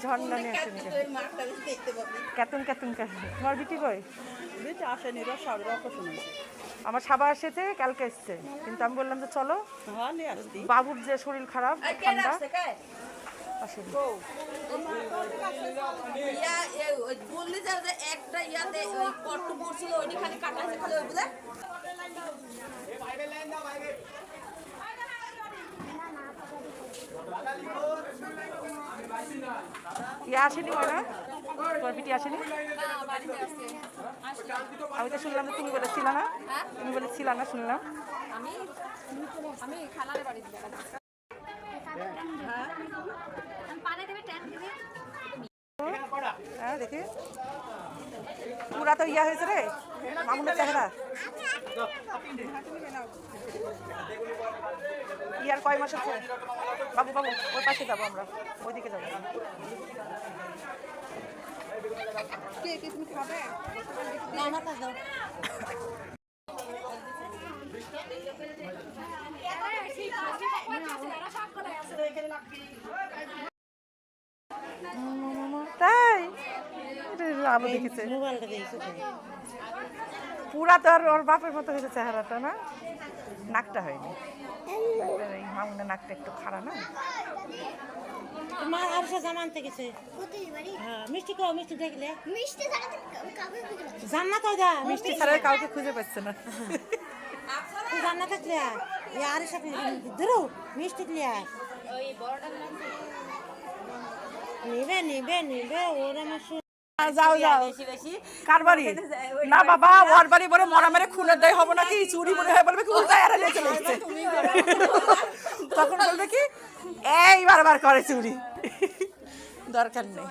ঝর্ণা নিয়ে আসেনি কেতন কেতন তোমার বিটি কই আসেনি আমার সাবা এসেছে কালকে এসছে কিন্তু আমি বললাম যে চলো বাবুর যে শরীর খারাপ ঠান্ডা আসেনি ইয়ে আসেনি ময়না তোমার বিটি আসেনি আমি তো শুনলাম যে তুমি বলেছিলা না তুমি বলেছিলা না শুনলাম হ্যাঁ দেখি পুরা তো ইয়া হয়েছে রে মামুনের চেহারা ইয়ার কয় মাস আছে বাবু বাবু ওই পাশে যাবো আমরা ওইদিকে যাবো তাই আমি দেখেছি পুরা তো আর ওর বাপের মতো হয়েছে চেহারাটা না নাকটা হয়নি মামুনের নাকটা একটু খারাপ না মা আর সে জামানতে গেছে হ্যাঁ মিষ্টি খাও মিষ্টি দেখলে মিষ্টি জান্নাত হয় যা মিষ্টি ছাড়া কাউকে খুঁজে পাচ্ছে না জান্নাত থাকলে আর সাথে ধরো মিষ্টি দিলে নিবে নিবে নিবে ওরা মাসে যাও যাও কার বাড়ি না বাবা ওর বাড়ি বলে মরা মেরে খুনের দায় হবো নাকি চুরি মনে হয় বলবে কি উল্টায় এরা নিয়ে চলে এসছে তখন বলবে কি এই বারবার করে চুরি দরকার নেই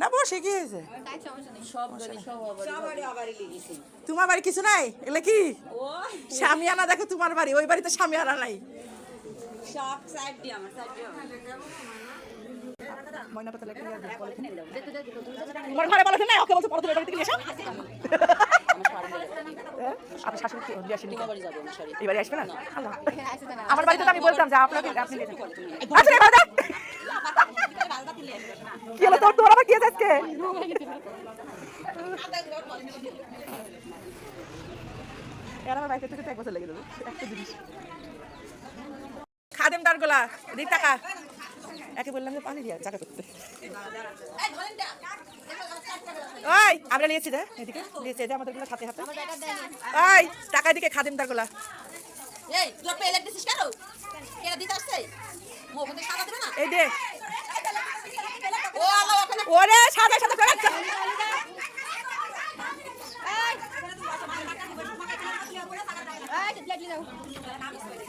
না বসে কি হয়েছে তোমার বাড়ি কিছু নাই এগুলো কি স্বামীয়ানা দেখো তোমার বাড়ি ওই বাড়িতে স্বামীয়ানা নাই ময়না পাতা লাগে তোমার ঘরে বলো না ওকে বলছো পড়তে বাড়িতে নিয়ে এসো আপনি শাশুড়ি কি দিয়ে আসেন এই বাড়ি আসবে না আমার বাড়িতে তো আমি বলতাম যে আপনাকে আপনি নিয়ে যান আচ্ছা এবার দেখ কি হলো তোর তোর আবার কি আজকে এর আমার বাইকে থেকে 1 বছর লেগে যাবে একটা জিনিস খাদেম দারগোলা এদিক টাকা একে বললাম যে পানি দিয়া জায়গা করতে ওই আমরা নিয়েছি রে এদিকে নিয়েছে যে আমাদের গুলো সাথে হাতে ওই টাকা এদিকে খাদেম দারগোলা এই তুই পেলে দিছিস কেন কেন দিতে আসছে মুখে সাদা দিবে না এই দে ও আল্লাহ ওখানে ওরে সাদা সাদা করে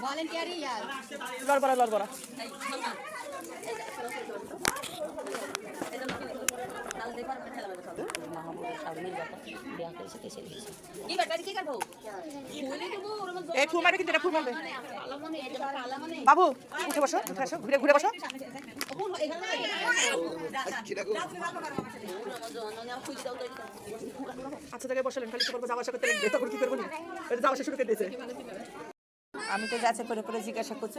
ভলান্টিয়ারি यार লড়বড়া এই ফুল মারবে কিন্তু এটা ফুল মারবে বাবু উঠে বসো উঠে আসো ঘুরে ঘুরে বসো আচ্ছা জায়গায় বসলেন খালি করবো যাওয়া আসা করতে লাগবে তখন কি করবো না যাওয়া আসা শুরু করে দিয়েছে আমি তো যাচ্ছে করে করে জিজ্ঞাসা করছি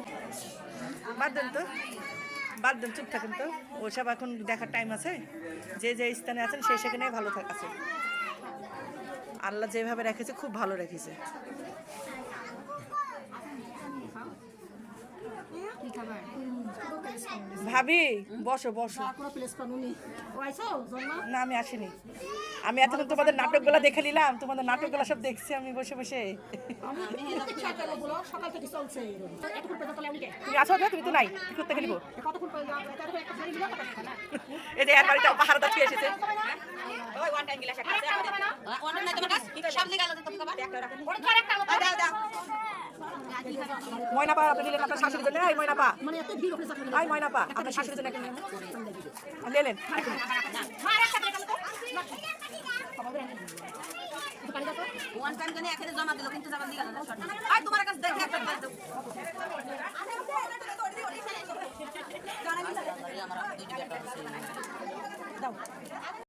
বাদ দেন চুপ থাকেন তো ওসব এখন দেখার টাইম আছে যে যে স্থানে আছেন সেই সেখানেই ভালো আছে আল্লাহ যেভাবে রেখেছে খুব ভালো রেখেছে ভাবি বসো বসো না আমি আসিনি আমি এতক্ষণ তোমাদের নাটকগুলো দেখে নিলাম তোমাদের নাটকগুলো সব দেখছি আমি বসে বসে তুমি আসো না তুমি তো নাই কি করতে খেলিব এই যে এর বাড়িতে পাহাড় দাঁড়িয়ে এসেছে ওই ওয়ান টাইম গিলাস একটা আছে ওয়ান টাইম নাই তোমার কাছে সব লিখে আলো তুমি খাবার একটা রাখেন ওর করে একটা দাও দাও ময়না পা আপনি নিলেন আপনার শাশুড়ির জন্য এই ময়না পা মানে এত ভিড় ওখানে শাশুড়ি এই ময়না পা আপনার শাশুড়ির জন্য নিলেন মার একটা করে তো ওয়ান টাইম জানি এখানে জমা দিল কিন্তু জমা দিলা না আই তোমার কাছে দেখে একটা দাও জানা কি আমার দুইটা ব্যাপার আছে দাও